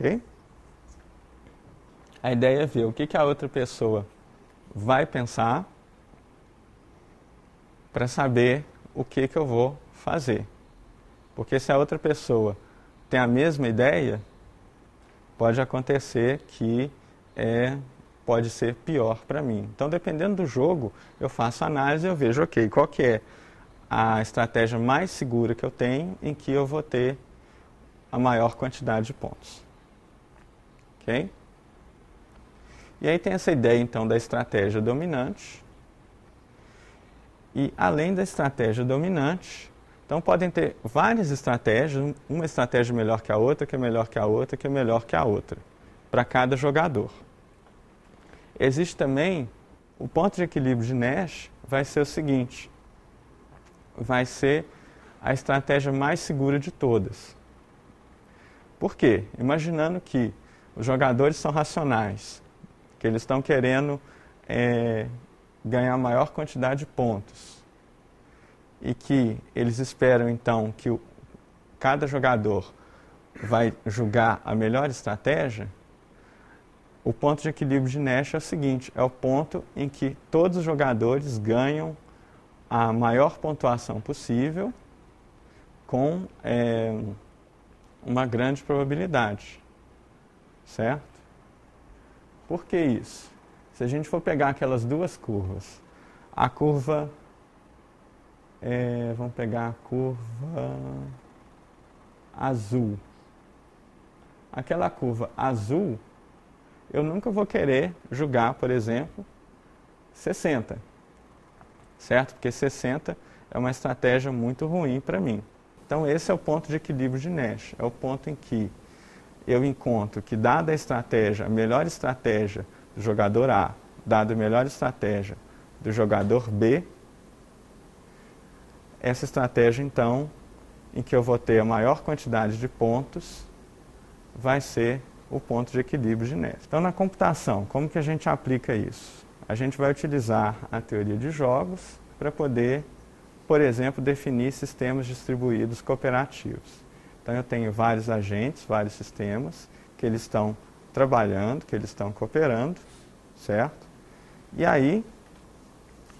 Ok? A ideia é ver o que a outra pessoa vai pensar para saber o que eu vou fazer. Porque se a outra pessoa tem a mesma ideia, pode acontecer que pode ser pior para mim. Então, dependendo do jogo, eu faço análise e eu vejo, ok, qual que é a estratégia mais segura que eu tenho em que eu vou ter a maior quantidade de pontos. Ok? E aí tem essa ideia, então, da estratégia dominante. E, além da estratégia dominante, então podem ter várias estratégias, uma estratégia melhor que a outra, que é melhor que a outra, que é melhor que a outra, para cada jogador. Existe também, o ponto de equilíbrio de Nash vai ser o seguinte, vai ser a estratégia mais segura de todas. Por quê? Imaginando que os jogadores são racionais, que eles estão querendo ganhar a maior quantidade de pontos e que eles esperam então que cada jogador vai julgar a melhor estratégia, o ponto de equilíbrio de Nash é o seguinte, é o ponto em que todos os jogadores ganham a maior pontuação possível com uma grande probabilidade, certo? Por que isso? Se a gente for pegar aquelas duas curvas, a curva, vamos pegar a curva azul. Aquela curva azul, eu nunca vou querer jogar, por exemplo, 60, certo? Porque 60 é uma estratégia muito ruim para mim. Então esse é o ponto de equilíbrio de Nash, é o ponto em que eu encontro que, dada a estratégia, a melhor estratégia do jogador A, dada a melhor estratégia do jogador B, essa estratégia, então, em que eu vou ter a maior quantidade de pontos, vai ser o ponto de equilíbrio de Nash. Então, na computação, como que a gente aplica isso? A gente vai utilizar a teoria de jogos para poder, por exemplo, definir sistemas distribuídos cooperativos. Então, eu tenho vários agentes, vários sistemas, que eles estão trabalhando, que eles estão cooperando, certo? E aí,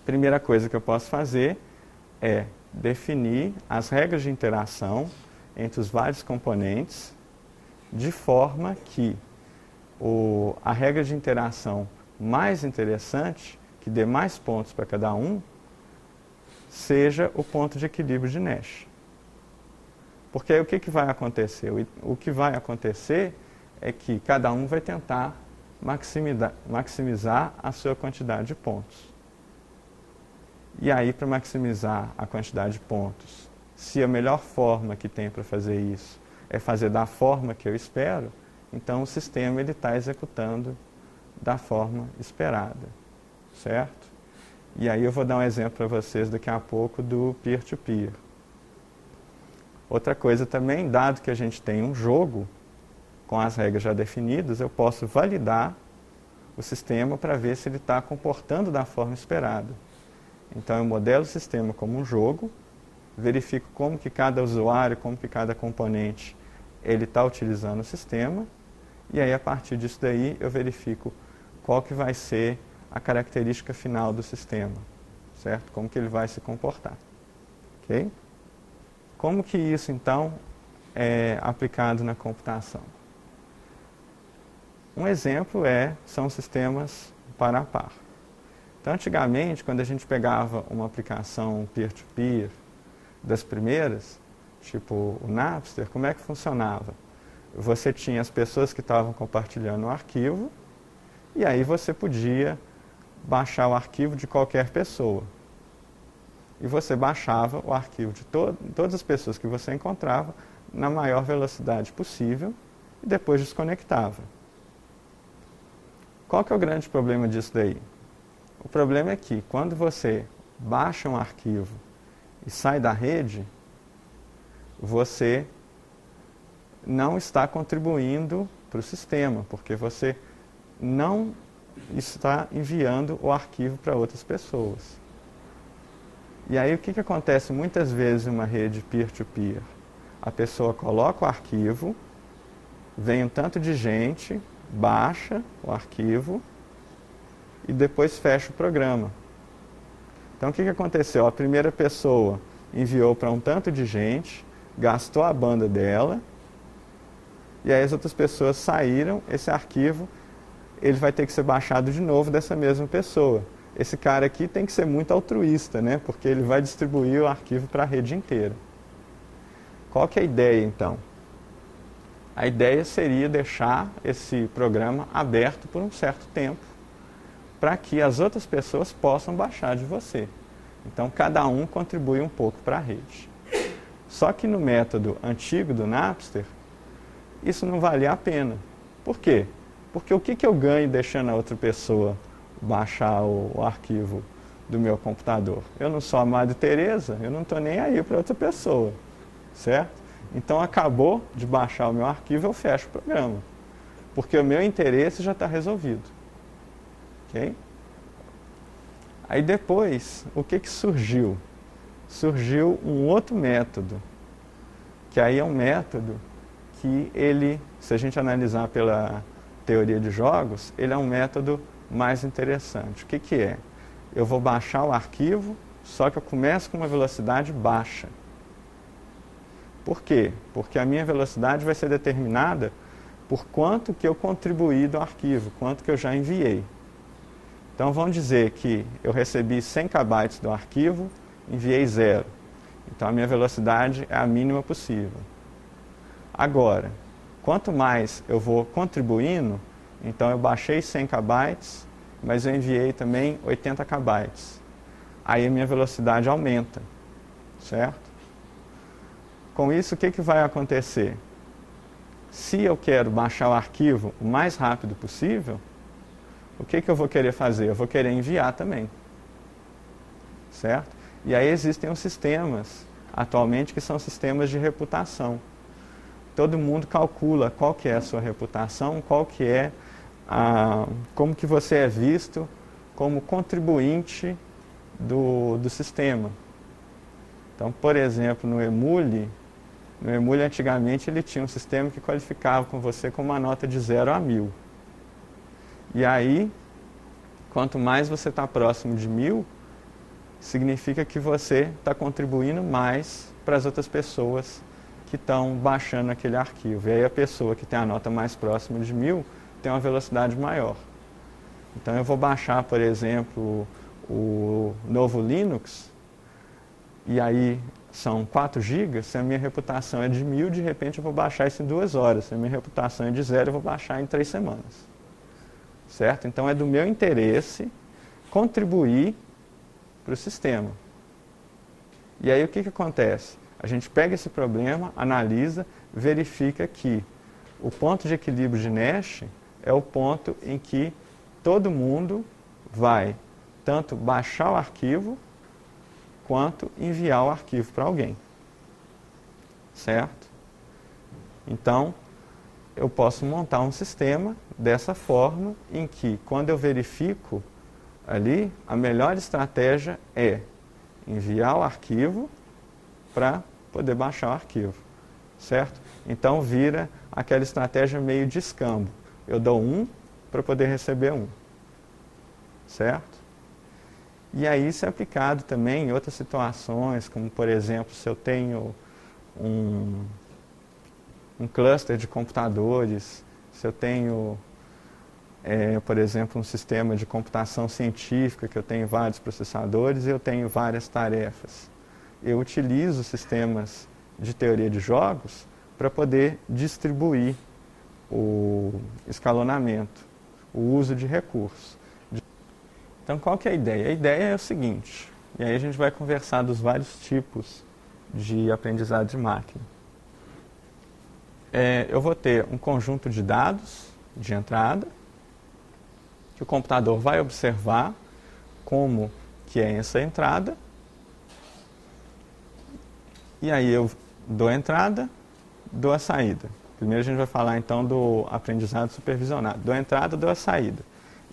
a primeira coisa que eu posso fazer é definir as regras de interação entre os vários componentes, de forma que a regra de interação mais interessante, que dê mais pontos para cada um, seja o ponto de equilíbrio de Nash. Porque aí o que vai acontecer? O que vai acontecer é que cada um vai tentar maximizar a sua quantidade de pontos. E aí, para maximizar a quantidade de pontos, se a melhor forma que tem para fazer isso é fazer da forma que eu espero, então o sistema está executando da forma esperada, certo? E aí eu vou dar um exemplo para vocês daqui a pouco do peer-to-peer. Outra coisa também, dado que a gente tem um jogo com as regras já definidas, eu posso validar o sistema para ver se ele está comportando da forma esperada. Então eu modelo o sistema como um jogo, verifico como que cada usuário, como que cada componente ele está utilizando o sistema, e aí a partir disso daí eu verifico qual que vai ser a característica final do sistema, certo? Como que ele vai se comportar, ok? Como que isso então é aplicado na computação? Um exemplo são sistemas par a par. Então, antigamente, quando a gente pegava uma aplicação peer-to-peer das primeiras, tipo o Napster, como é que funcionava? Você tinha as pessoas que estavam compartilhando o arquivo, e aí você podia baixar o arquivo de qualquer pessoa. E você baixava o arquivo de todas as pessoas que você encontrava na maior velocidade possível e depois desconectava. Qual que é o grande problema disso daí? O problema é que quando você baixa um arquivo e sai da rede, você não está contribuindo para o sistema, porque você não está enviando o arquivo para outras pessoas. E aí o que acontece muitas vezes em uma rede peer-to-peer? A pessoa coloca o arquivo, vem um tanto de gente, baixa o arquivo e depois fecha o programa. Então o que aconteceu? A primeira pessoa enviou para um tanto de gente, gastou a banda dela, e aí as outras pessoas saíram, esse arquivo ele vai ter que ser baixado de novo dessa mesma pessoa. Esse cara aqui tem que ser muito altruísta, né? Porque ele vai distribuir o arquivo para a rede inteira. Qual que é a ideia, então? A ideia seria deixar esse programa aberto por um certo tempo, para que as outras pessoas possam baixar de você. Então, cada um contribui um pouco para a rede. Só que no método antigo do Napster, isso não valia a pena. Por quê? Porque o que eu ganho deixando a outra pessoa baixar o arquivo do meu computador? Eu não sou a Madre Teresa, eu não estou nem aí para outra pessoa, certo? Então, acabou de baixar o meu arquivo, eu fecho o programa, porque o meu interesse já está resolvido. Ok? Aí depois, o que surgiu? Surgiu um outro método, que aí é um método que ele, se a gente analisar pela teoria de jogos, ele é um método mais interessante. O que é? Eu vou baixar o arquivo, só que eu começo com uma velocidade baixa. Por quê? Porque a minha velocidade vai ser determinada por quanto que eu contribuí do arquivo, quanto que eu já enviei. Então vamos dizer que eu recebi 100 KB do arquivo, enviei 0. Então a minha velocidade é a mínima possível. Agora, quanto mais eu vou contribuindo, então eu baixei 100 KB, mas eu enviei também 80 KB. Aí a minha velocidade aumenta, certo? Com isso, o que vai acontecer? Se eu quero baixar o arquivo o mais rápido possível, o que eu vou querer fazer? Eu vou querer enviar também, certo? E aí existem os sistemas, atualmente, que são sistemas de reputação. Todo mundo calcula qual que é a sua reputação, qual que é como que você é visto como contribuinte do sistema. Então, por exemplo, no Emule antigamente ele tinha um sistema que qualificava com você com uma nota de 0 a 1000. E aí, quanto mais você está próximo de 1000, significa que você está contribuindo mais para as outras pessoas que estão baixando aquele arquivo. E aí a pessoa que tem a nota mais próxima de 1000 tem uma velocidade maior. Então eu vou baixar, por exemplo, o novo Linux, e aí são 4 GB, se a minha reputação é de 1000, de repente eu vou baixar isso em 2 horas. Se a minha reputação é de 0, eu vou baixar em 3 semanas. Certo? Então é do meu interesse contribuir para o sistema. E aí o que acontece? A gente pega esse problema, analisa, verifica que o ponto de equilíbrio de Nash é o ponto em que todo mundo vai tanto baixar o arquivo quanto enviar o arquivo para alguém. Certo? Então, eu posso montar um sistema dessa forma em que, quando eu verifico ali, a melhor estratégia é enviar o arquivo para poder baixar o arquivo, certo? Então vira aquela estratégia meio de escambo. Eu dou 1 para poder receber 1, certo? E aí isso é aplicado também em outras situações, como por exemplo, se eu tenho um cluster de computadores, se eu tenho, por exemplo, um sistema de computação científica, que eu tenho vários processadores e eu tenho várias tarefas. Eu utilizo sistemas de teoria de jogos para poder distribuir o escalonamento, o uso de recursos. Então, qual que é a ideia? A ideia é o seguinte, e aí a gente vai conversar dos vários tipos de aprendizado de máquina. Eu vou ter um conjunto de dados de entrada, que o computador vai observar como que é essa entrada, e aí eu dou a entrada, dou a saída. Primeiro a gente vai falar então do aprendizado supervisionado. Dou a entrada, dou a saída.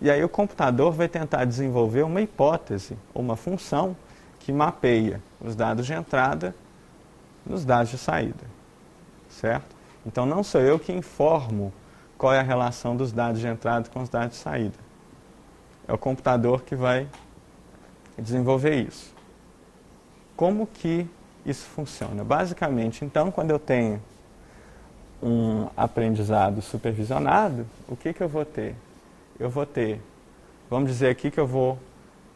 E aí o computador vai tentar desenvolver uma hipótese, ou uma função, que mapeia os dados de entrada nos dados de saída. Certo? Então não sou eu que informo qual é a relação dos dados de entrada com os dados de saída. É o computador que vai desenvolver isso. Como que isso funciona? Basicamente, então, quando eu tenho um aprendizado supervisionado, o que eu vou ter? Eu vou ter, vamos dizer aqui que eu vou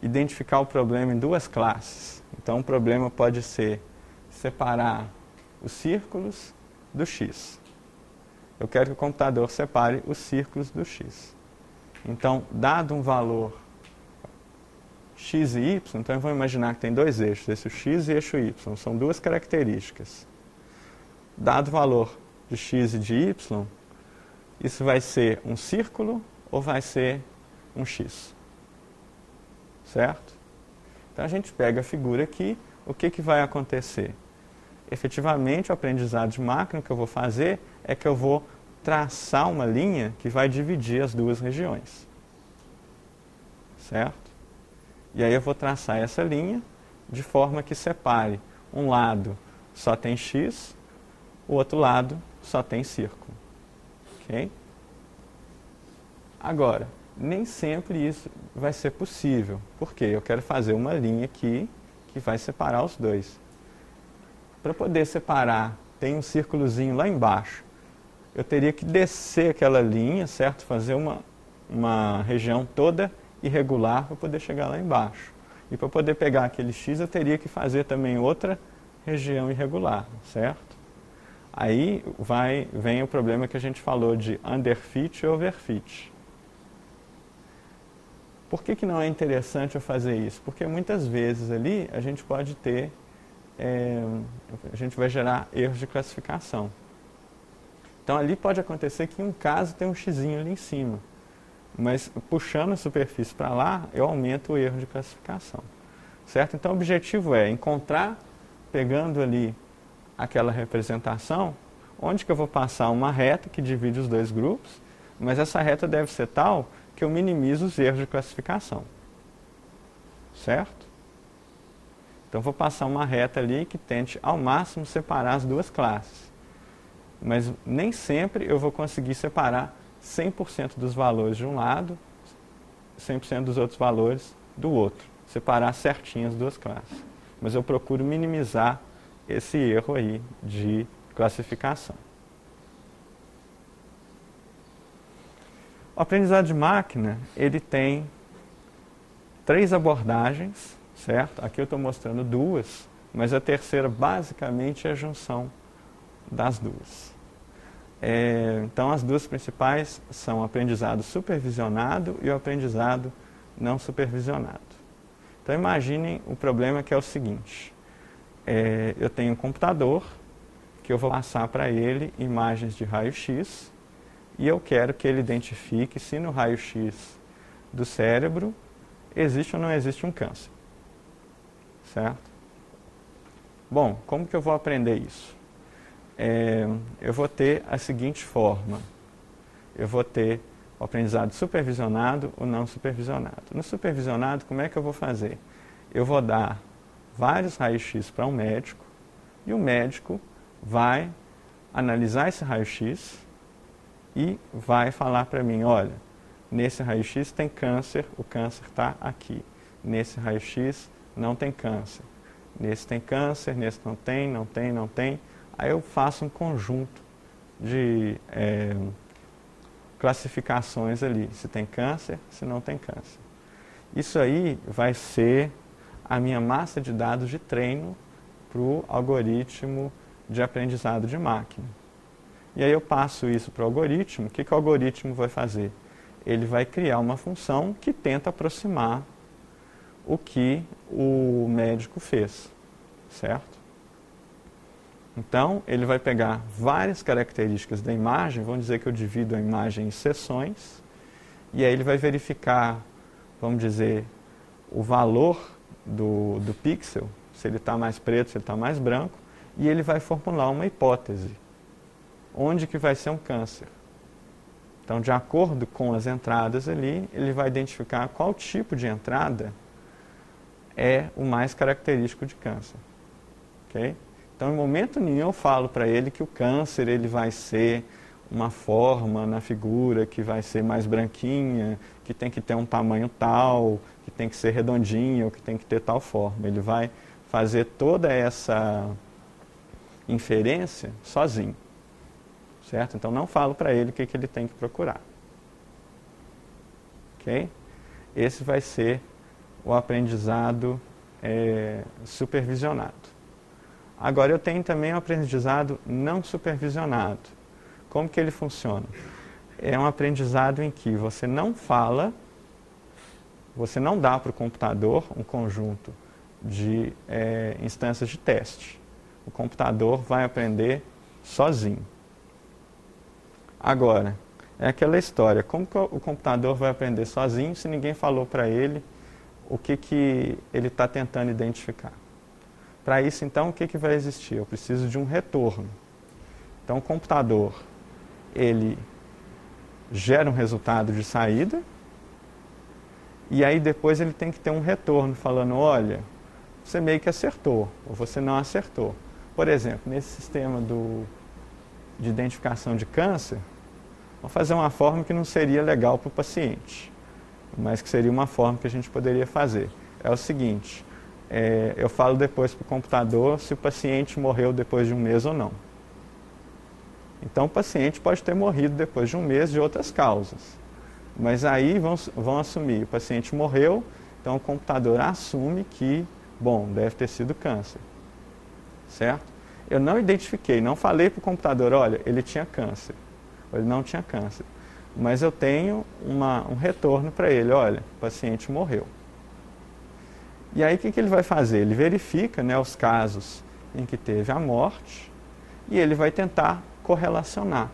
identificar o problema em duas classes. Então, o problema pode ser separar os círculos do X. Eu quero que o computador separe os círculos do X. Então, dado um valor X e Y, então eu vou imaginar que tem dois eixos, eixo X e eixo Y, são duas características. Dado o valor de X e de Y, isso vai ser um círculo ou vai ser um X? Certo? Então a gente pega a figura aqui, o que vai acontecer? Efetivamente, o aprendizado de máquina que eu vou fazer é que eu vou traçar uma linha que vai dividir as duas regiões. Certo? E aí eu vou traçar essa linha de forma que separe um lado só tem X, o outro lado só tem círculo. Ok? Agora, nem sempre isso vai ser possível. Por quê? Eu quero fazer uma linha aqui que vai separar os dois. Para poder separar, tem um círculozinho lá embaixo. Eu teria que descer aquela linha, certo? Fazer uma região toda irregular para poder chegar lá embaixo. E para poder pegar aquele X, eu teria que fazer também outra região irregular, certo? Aí vem o problema que a gente falou de underfit e overfit. Por que não é interessante eu fazer isso? Porque muitas vezes ali a gente pode ter, a gente vai gerar erros de classificação. Então ali pode acontecer que em um caso tem um xizinho ali em cima. Mas puxando a superfície para lá, eu aumento o erro de classificação. Certo? Então o objetivo é encontrar, pegando ali aquela representação, onde que eu vou passar uma reta que divide os dois grupos, mas essa reta deve ser tal que eu minimizo os erros de classificação. Certo? Então vou passar uma reta ali que tente ao máximo separar as duas classes. Mas nem sempre eu vou conseguir separar 100% dos valores de um lado, 100% dos outros valores do outro. Separar certinho as duas classes. Mas eu procuro minimizar esse erro aí de classificação. O aprendizado de máquina, ele tem 3 abordagens, certo? Aqui eu estou mostrando 2, mas a terceira basicamente é a junção das duas. Então as duas principais são o aprendizado supervisionado e o aprendizado não supervisionado. Então imaginem o problema que é o seguinte, eu tenho um computador que eu vou passar para ele imagens de raio-x e eu quero que ele identifique se no raio-x do cérebro existe ou não existe um câncer. Certo? Bom, como que eu vou aprender isso? Eu vou ter a seguinte forma. Eu vou ter o aprendizado supervisionado ou não supervisionado. No supervisionado, como é que eu vou fazer? Eu vou dar vários raios-x para um médico e o médico vai analisar esse raio-x e vai falar para mim, olha, nesse raio-x tem câncer, o câncer está aqui. Nesse raio-x não tem câncer. Nesse tem câncer, nesse não tem, não tem, não tem. Aí eu faço um conjunto de classificações ali, se tem câncer, se não tem câncer. Isso aí vai ser a minha massa de dados de treino para o algoritmo de aprendizado de máquina. E aí eu passo isso para o algoritmo, o que o algoritmo vai fazer? Ele vai criar uma função que tenta aproximar o que o médico fez, certo? Então, ele vai pegar várias características da imagem, vamos dizer que eu divido a imagem em seções, e aí ele vai verificar, vamos dizer, o valor do pixel, se ele está mais preto, se ele está mais branco, e ele vai formular uma hipótese, onde que vai ser um câncer. Então, de acordo com as entradas ali, ele vai identificar qual tipo de entrada é o mais característico de câncer. Okay? Então, em momento nenhum eu falo para ele que o câncer ele vai ser uma forma na figura que vai ser mais branquinha, que tem que ter um tamanho tal, que tem que ser redondinho, ou que tem que ter tal forma. Ele vai fazer toda essa inferência sozinho, certo? Então, não falo para ele o que ele tem que procurar. Ok? Esse vai ser o aprendizado supervisionado. Agora, eu tenho também o aprendizado não supervisionado. Como que ele funciona? É um aprendizado em que você não fala, você não dá para o computador um conjunto de instâncias de teste. O computador vai aprender sozinho. Agora, é aquela história, como que o computador vai aprender sozinho se ninguém falou para ele o que ele está tentando identificar? Para isso, então, o que vai existir? Eu preciso de um retorno. Então, o computador, ele gera um resultado de saída e aí depois ele tem que ter um retorno falando, olha, você meio que acertou ou você não acertou. Por exemplo, nesse sistema de identificação de câncer, vamos fazer uma forma que não seria legal para o paciente, mas que seria uma forma que a gente poderia fazer. É o seguinte, eu falo depois para o computador se o paciente morreu depois de um mês ou não. Então, o paciente pode ter morrido depois de um mês de outras causas. Mas aí vão assumir, o paciente morreu, então o computador assume que, bom, deve ter sido câncer. Certo? Eu não identifiquei, não falei para o computador, olha, ele tinha câncer, ou ele não tinha câncer. Mas eu tenho um retorno para ele, olha, o paciente morreu. E aí o que ele vai fazer? Ele verifica, né, os casos em que teve a morte e ele vai tentar correlacionar.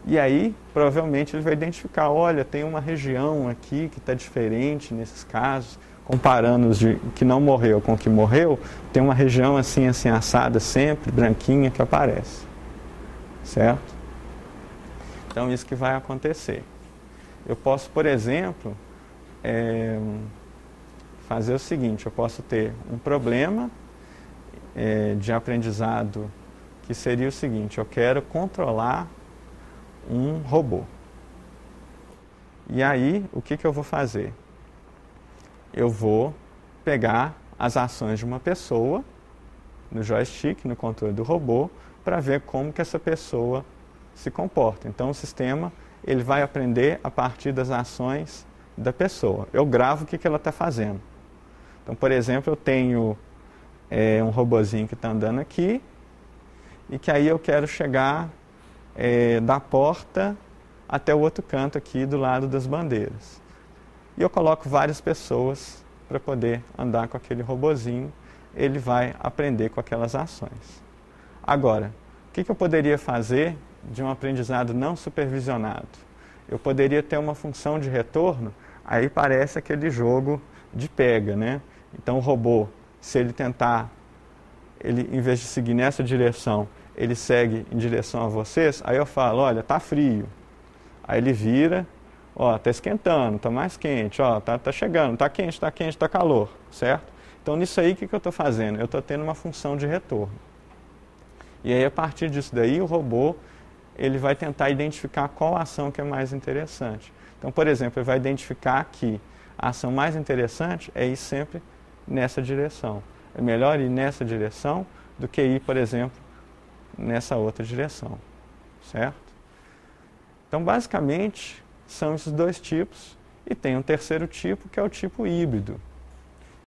E aí, provavelmente, ele vai identificar, olha, tem uma região aqui que está diferente nesses casos, comparando os que não morreu com o que morreu, tem uma região assim, assim, assada sempre, branquinha, que aparece. Certo? Então, isso que vai acontecer. Eu posso, por exemplo, fazer o seguinte, eu posso ter um problema de aprendizado que seria o seguinte, eu quero controlar um robô. E aí, o que eu vou fazer? Eu vou pegar as ações de uma pessoa no joystick, no controle do robô, para ver como que essa pessoa se comporta. Então, o sistema ele vai aprender a partir das ações da pessoa. Eu gravo o que ela está fazendo. Então, por exemplo, eu tenho um robozinho que está andando aqui, e que aí eu quero chegar da porta até o outro canto aqui do lado das bandeiras. E eu coloco várias pessoas para poder andar com aquele robozinho, ele vai aprender com aquelas ações. Agora, o que eu poderia fazer de um aprendizado não supervisionado? Eu poderia ter uma função de retorno, aí parece aquele jogo de pega, né? Então o robô, se ele tentar, em vez de seguir nessa direção, ele segue em direção a vocês, aí eu falo, olha, tá frio. Aí ele vira, ó, tá esquentando, tá mais quente, ó, tá chegando, tá quente, tá calor, certo? Então nisso aí, o que eu estou fazendo? Eu estou tendo uma função de retorno. E aí, a partir disso daí, o robô, ele vai tentar identificar qual ação que é mais interessante. Então, por exemplo, ele vai identificar que a ação mais interessante é ir sempre nessa direção. É melhor ir nessa direção do que ir, por exemplo, nessa outra direção, certo? Então, basicamente, são esses dois tipos, e tem um terceiro tipo, que é o tipo híbrido.